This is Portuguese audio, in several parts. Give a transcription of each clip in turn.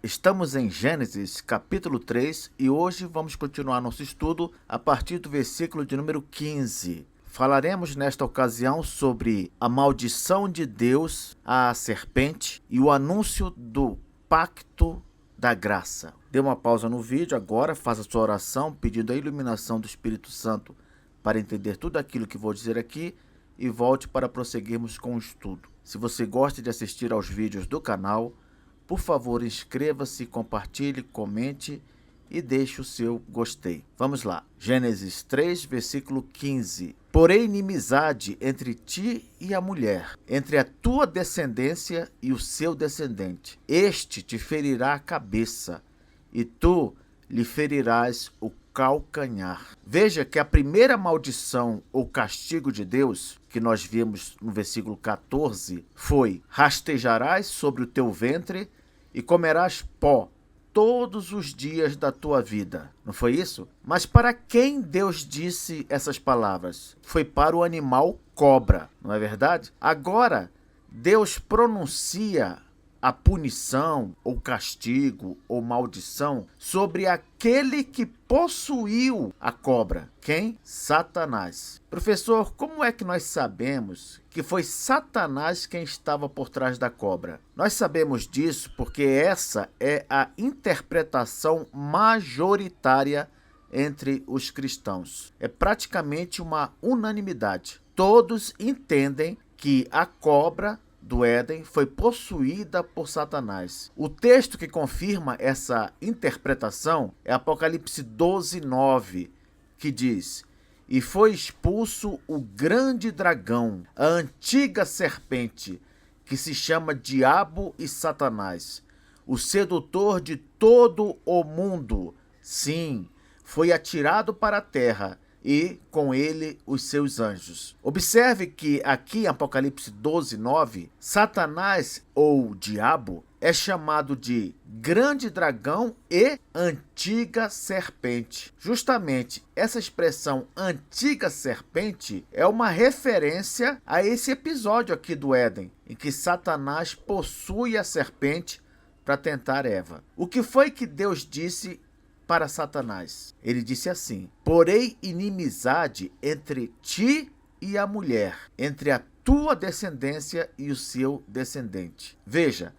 Estamos em Gênesis, capítulo 3, e hoje vamos continuar nosso estudo a partir do versículo de número 15. Falaremos nesta ocasião sobre a maldição de Deus à serpente e o anúncio do pacto da graça. Dê uma pausa no vídeo agora, faça a sua oração pedindo a iluminação do Espírito Santo para entender tudo aquilo que vou dizer aqui e volte para prosseguirmos com o estudo. Se você gosta de assistir aos vídeos do canal, por favor, inscreva-se, compartilhe, comente e deixe o seu gostei. Vamos lá. Gênesis 3, versículo 15. Porém, inimizade entre ti e a mulher, entre a tua descendência e o seu descendente. Este te ferirá a cabeça, e tu lhe ferirás o calcanhar. Veja que a primeira maldição ou castigo de Deus, que nós vimos no versículo 14, foi: rastejarás sobre o teu ventre e comerás pó todos os dias da tua vida. Não foi isso? Mas para quem Deus disse essas palavras? Foi para o animal cobra, não é verdade? Agora, Deus pronuncia a punição, ou castigo, ou maldição sobre aquele que possuiu a cobra. Quem? Satanás. Professor, como é que nós sabemos que foi Satanás quem estava por trás da cobra? Nós sabemos disso porque essa é a interpretação majoritária entre os cristãos. É praticamente uma unanimidade. Todos entendem que a cobra do Éden foi possuída por Satanás. O texto que confirma essa interpretação é Apocalipse 12, 9, que diz: e foi expulso o grande dragão, a antiga serpente, que se chama Diabo e Satanás, o sedutor de todo o mundo. Sim, foi atirado para a terra, e com ele os seus anjos. Observe que aqui em Apocalipse 12, 9, Satanás ou diabo é chamado de grande dragão e antiga serpente. Justamente essa expressão antiga serpente é uma referência a esse episódio aqui do Éden, em que Satanás possui a serpente para tentar Eva. O que foi que Deus disse para Satanás? Ele disse assim: porém inimizade entre ti e a mulher, entre a tua descendência e o seu descendente. Veja,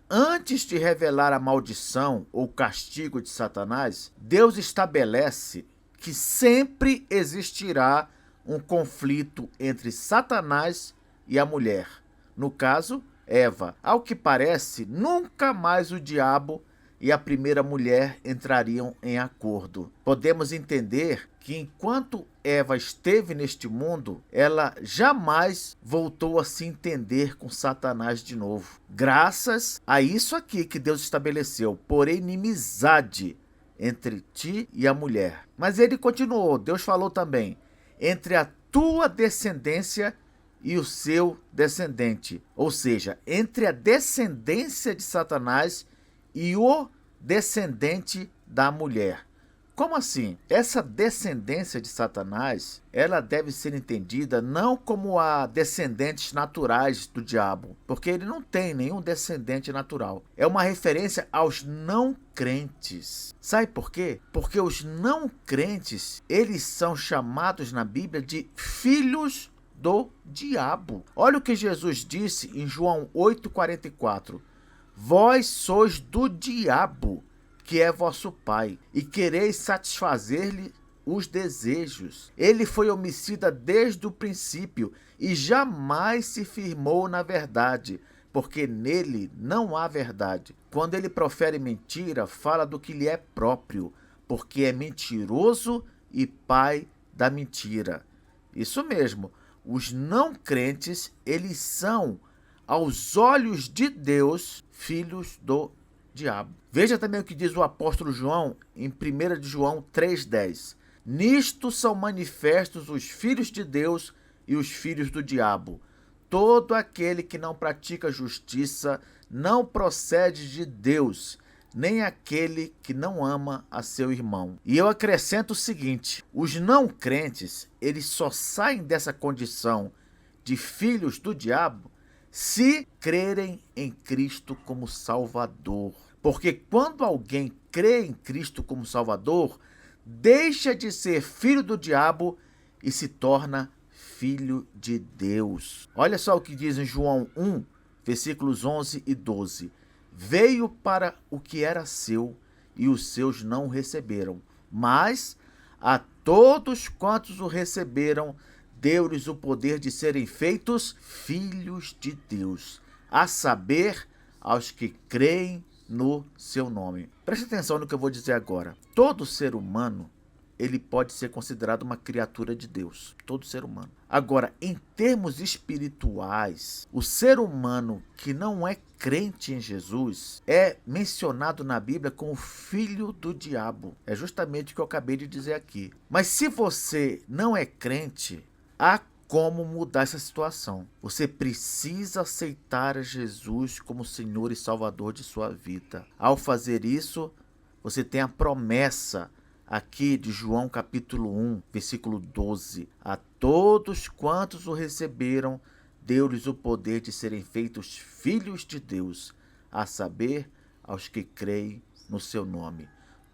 antes de revelar a maldição ou castigo de Satanás, Deus estabelece que sempre existirá um conflito entre Satanás e a mulher. No caso, Eva. Ao que parece, nunca mais o diabo e a primeira mulher entrariam em acordo. Podemos entender que enquanto Eva esteve neste mundo, ela jamais voltou a se entender com Satanás de novo. Graças a isso aqui que Deus estabeleceu, porém inimizade entre ti e a mulher. Mas ele continuou, Deus falou também, entre a tua descendência e o seu descendente. Ou seja, entre a descendência de Satanás e o descendente da mulher. Como assim? Essa descendência de Satanás, ela deve ser entendida não como a descendentes naturais do diabo, porque ele não tem nenhum descendente natural. É uma referência aos não crentes. Sabe por quê? Porque os não crentes, eles são chamados na Bíblia de filhos do diabo. Olha o que Jesus disse em João 8,44. Vós sois do diabo, que é vosso pai, e quereis satisfazer-lhe os desejos. Ele foi homicida desde o princípio e jamais se firmou na verdade, porque nele não há verdade. Quando ele profere mentira, fala do que lhe é próprio, porque é mentiroso e pai da mentira. Isso mesmo, os não crentes, eles são, aos olhos de Deus, filhos do diabo. Veja também o que diz o apóstolo João em 1 de João 3,10. Nisto são manifestos os filhos de Deus e os filhos do diabo. Todo aquele que não pratica justiça não procede de Deus, nem aquele que não ama a seu irmão. E eu acrescento o seguinte: os não crentes, eles só saem dessa condição de filhos do diabo se crerem em Cristo como Salvador. Porque quando alguém crê em Cristo como Salvador, deixa de ser filho do diabo e se torna filho de Deus. Olha só o que diz em João 1, versículos 11 e 12. Veio para o que era seu, e os seus não o receberam. Mas a todos quantos o receberam, deu-lhes o poder de serem feitos filhos de Deus, a saber, aos que creem no seu nome. Preste atenção no que eu vou dizer agora. Todo ser humano, ele pode ser considerado uma criatura de Deus. Todo ser humano. Agora, em termos espirituais, o ser humano que não é crente em Jesus é mencionado na Bíblia como filho do diabo. É justamente o que eu acabei de dizer aqui. Mas se você não é crente, há como mudar essa situação. Você precisa aceitar a Jesus como Senhor e Salvador de sua vida. Ao fazer isso, você tem a promessa aqui de João capítulo 1, versículo 12. A todos quantos o receberam, deu-lhes o poder de serem feitos filhos de Deus, a saber, aos que creem no seu nome.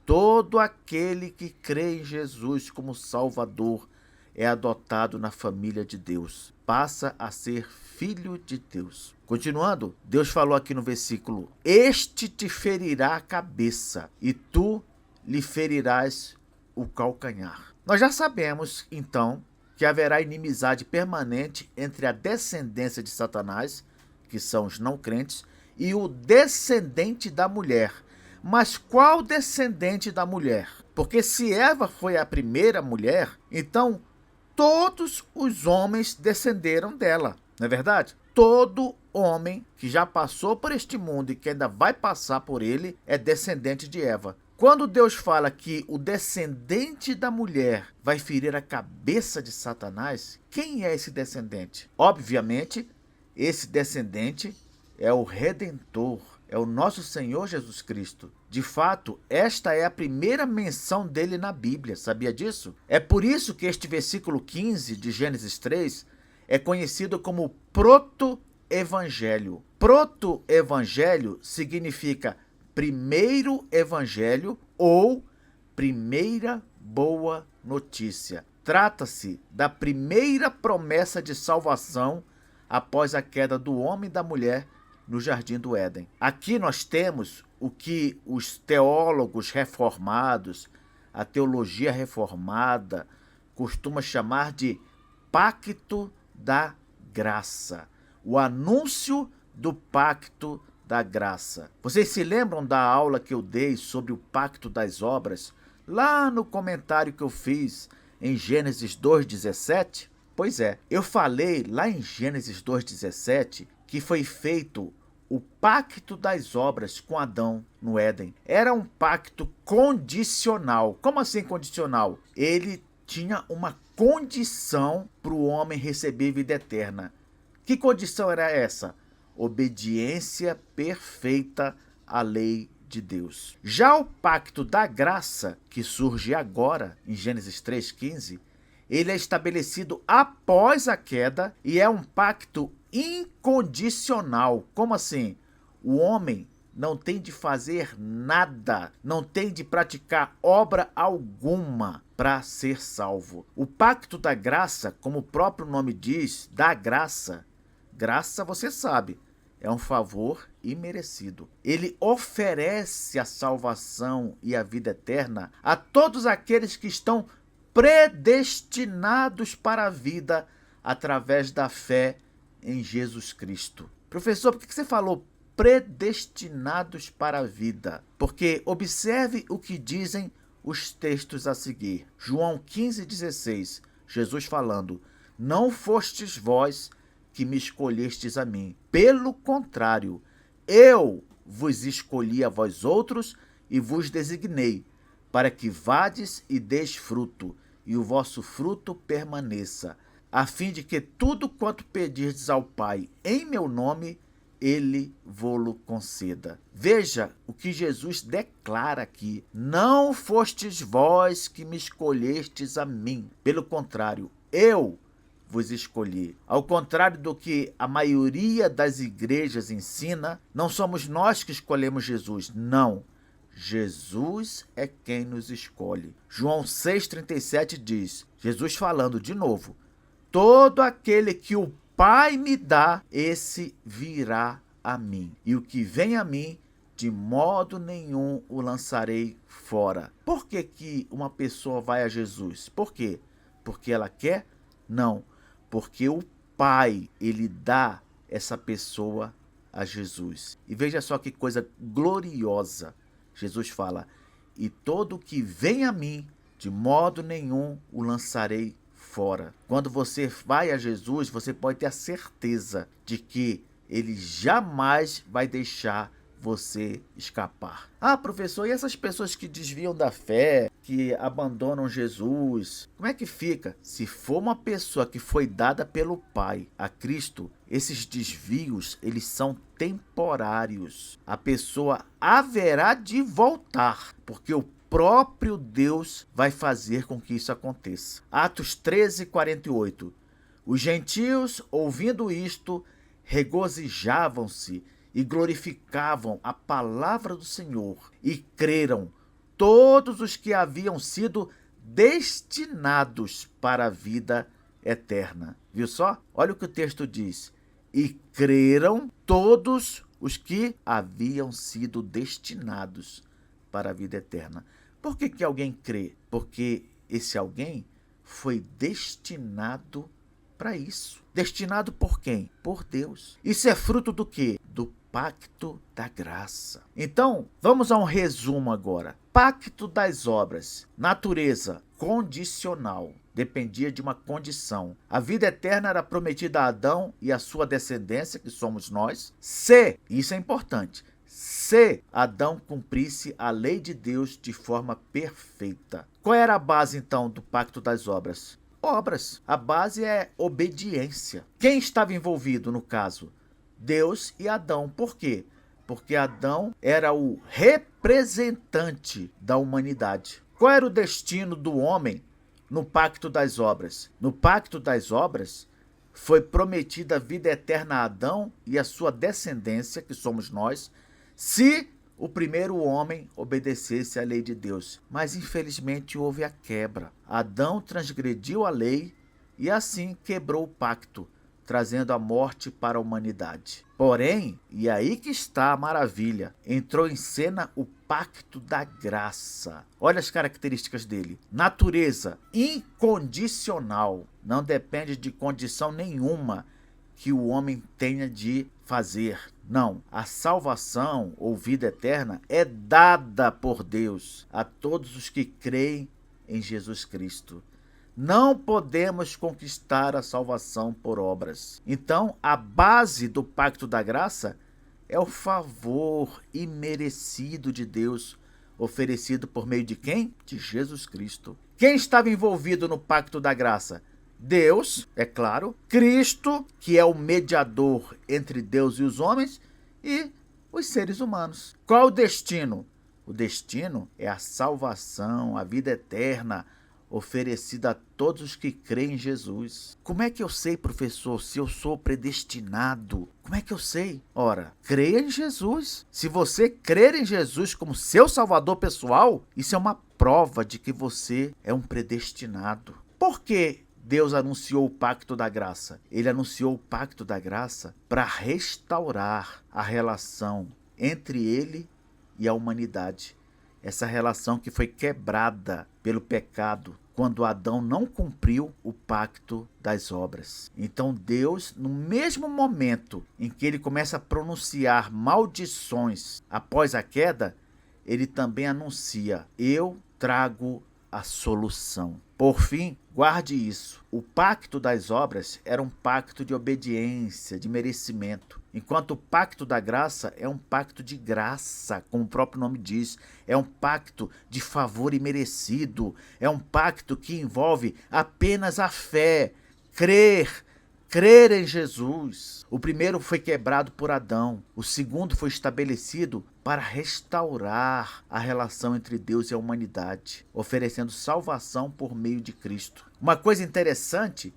Todo aquele que crê em Jesus como Salvador é adotado na família de Deus, passa a ser filho de Deus. Continuando, Deus falou aqui no versículo: este te ferirá a cabeça, e tu lhe ferirás o calcanhar. Nós já sabemos, então, que haverá inimizade permanente entre a descendência de Satanás, que são os não crentes, e o descendente da mulher. Mas qual descendente da mulher? Porque se Eva foi a primeira mulher, então todos os homens descenderam dela, não é verdade? Todo homem que já passou por este mundo e que ainda vai passar por ele é descendente de Eva. Quando Deus fala que o descendente da mulher vai ferir a cabeça de Satanás, quem é esse descendente? Obviamente, esse descendente é o Redentor, é o nosso Senhor Jesus Cristo. De fato, esta é a primeira menção dele na Bíblia, sabia disso? É por isso que este versículo 15 de Gênesis 3 é conhecido como proto-evangelho. Proto-evangelho significa primeiro evangelho ou primeira boa notícia. Trata-se da primeira promessa de salvação após a queda do homem e da mulher no Jardim do Éden. Aqui nós temos o que os teólogos reformados, a teologia reformada, costuma chamar de pacto da graça. O anúncio do pacto da graça. Vocês se lembram da aula que eu dei sobre o pacto das obras, lá no comentário que eu fiz em Gênesis 2,17? Pois é, eu falei lá em Gênesis 2,17 que foi feito o pacto das obras com Adão no Éden. Era um pacto condicional. Como assim condicional? Ele tinha uma condição para o homem receber vida eterna. Que condição era essa? Obediência perfeita à lei de Deus. Já o pacto da graça, que surge agora, em Gênesis 3,15, ele é estabelecido após a queda e é um pacto incondicional. Como assim? O homem não tem de fazer nada, não tem de praticar obra alguma para ser salvo. O pacto da graça, como o próprio nome diz, da graça, graça você sabe, é um favor imerecido. Ele oferece a salvação e a vida eterna a todos aqueles que estão predestinados para a vida através da fé em Jesus Cristo. Professor, por que você falou predestinados para a vida? Porque observe o que dizem os textos a seguir. João 15,16, Jesus falando: não fostes vós que me escolhestes a mim. Pelo contrário, eu vos escolhi a vós outros e vos designei, para que vades e deis fruto, e o vosso fruto permaneça, a fim de que tudo quanto pedirdes ao Pai em meu nome, ele vô-lo conceda. Veja o que Jesus declara aqui: não fostes vós que me escolhestes a mim. Pelo contrário, eu vos escolhi. Ao contrário do que a maioria das igrejas ensina, não somos nós que escolhemos Jesus, não. Jesus é quem nos escolhe. João 6,37 diz, Jesus falando de novo, todo aquele que o Pai me dá, esse virá a mim. E o que vem a mim, de modo nenhum o lançarei fora. Por que uma pessoa vai a Jesus? Por quê? Porque ela quer? Não. Porque o Pai, ele dá essa pessoa a Jesus. E veja só que coisa gloriosa. Jesus fala, e todo que vem a mim, de modo nenhum o lançarei fora. Quando você vai a Jesus, você pode ter a certeza de que ele jamais vai deixar você escapar. Ah, professor, e essas pessoas que desviam da fé, que abandonam Jesus, como é que fica? Se for uma pessoa que foi dada pelo Pai a Cristo, esses desvios, eles são temporários. A pessoa haverá de voltar, porque o próprio Deus vai fazer com que isso aconteça. Atos 13:48. Os gentios, ouvindo isto, regozijavam-se e glorificavam a palavra do Senhor, e creram todos os que haviam sido destinados para a vida eterna. Viu só? Olha o que o texto diz. E creram todos os que haviam sido destinados para a vida eterna. Por que alguém crê? Porque esse alguém foi destinado para isso. Destinado por quem? Por Deus. Isso é fruto do quê? Do pacto da graça. Então, vamos a um resumo agora. Pacto das obras. Natureza condicional. Dependia de uma condição. A vida eterna era prometida a Adão e a sua descendência, que somos nós. Se, isso é importante, se Adão cumprisse a lei de Deus de forma perfeita. Qual era a base, então, do pacto das obras? Obras. A base é obediência. Quem estava envolvido no caso? Deus e Adão. Por quê? Porque Adão era o representante da humanidade. Qual era o destino do homem no pacto das obras? No pacto das obras foi prometida a vida eterna a Adão e a sua descendência, que somos nós, se o primeiro homem obedecesse à lei de Deus. Mas infelizmente houve a quebra. Adão transgrediu a lei e assim quebrou o pacto, trazendo a morte para a humanidade. Porém, e aí que está a maravilha, entrou em cena o pacto da graça. Olha as características dele. Natureza incondicional, não depende de condição nenhuma que o homem tenha de fazer. Não, a salvação ou vida eterna é dada por Deus a todos os que creem em Jesus Cristo. Não podemos conquistar a salvação por obras. Então, a base do pacto da graça é o favor imerecido de Deus, oferecido por meio de quem? De Jesus Cristo. Quem estava envolvido no pacto da graça? Deus, é claro, Cristo, que é o mediador entre Deus e os homens, e os seres humanos. Qual o destino? O destino é a salvação, a vida eterna, oferecida a todos os que creem em Jesus. Como é que eu sei, professor, se eu sou predestinado? Como é que eu sei? Ora, creia em Jesus. Se você crer em Jesus como seu salvador pessoal, isso é uma prova de que você é um predestinado. Por quê? Deus anunciou o pacto da graça. Ele anunciou o pacto da graça para restaurar a relação entre ele e a humanidade. Essa relação que foi quebrada pelo pecado quando Adão não cumpriu o pacto das obras. Então Deus, no mesmo momento em que ele começa a pronunciar maldições após a queda, ele também anuncia: eu trago a solução. Por fim, guarde isso. O pacto das obras era um pacto de obediência, de merecimento. Enquanto o pacto da graça é um pacto de graça, como o próprio nome diz. É um pacto de favor imerecido. É um pacto que envolve apenas a fé, crer em Jesus. O primeiro foi quebrado por Adão. O segundo foi estabelecido para restaurar a relação entre Deus e a humanidade, oferecendo salvação por meio de Cristo. Uma coisa interessante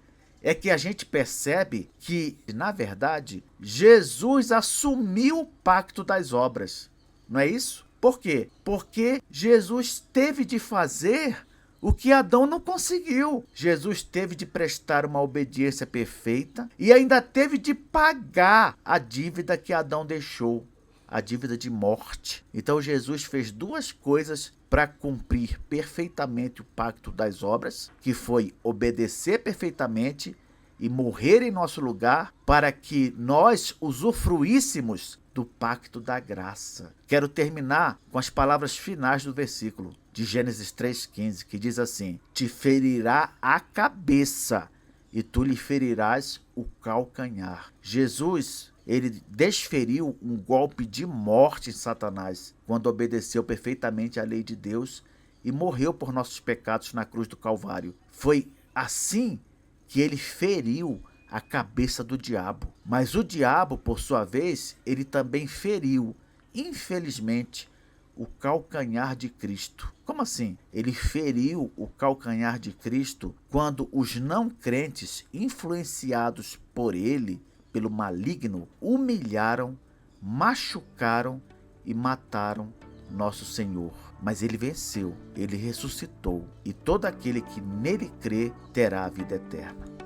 é que a gente percebe que, na verdade, Jesus assumiu o pacto das obras. Não é isso? Por quê? Porque Jesus teve de fazer o que Adão não conseguiu. Jesus teve de prestar uma obediência perfeita e ainda teve de pagar a dívida que Adão deixou, a dívida de morte. Então Jesus fez duas coisas para cumprir perfeitamente o pacto das obras, que foi obedecer perfeitamente e morrer em nosso lugar para que nós usufruíssemos do pacto da graça. Quero terminar com as palavras finais do versículo de Gênesis 3,15, que diz assim: te ferirá a cabeça e tu lhe ferirás o calcanhar. Jesus, ele desferiu um golpe de morte em Satanás quando obedeceu perfeitamente à lei de Deus e morreu por nossos pecados na cruz do Calvário. Foi assim que ele feriu a cabeça do diabo. Mas o diabo, por sua vez, ele também feriu, infelizmente, o calcanhar de Cristo. Como assim? Ele feriu o calcanhar de Cristo quando os não crentes, influenciados por ele, pelo maligno, humilharam, machucaram e mataram nosso Senhor. Mas ele venceu, ele ressuscitou, e todo aquele que nele crê terá a vida eterna.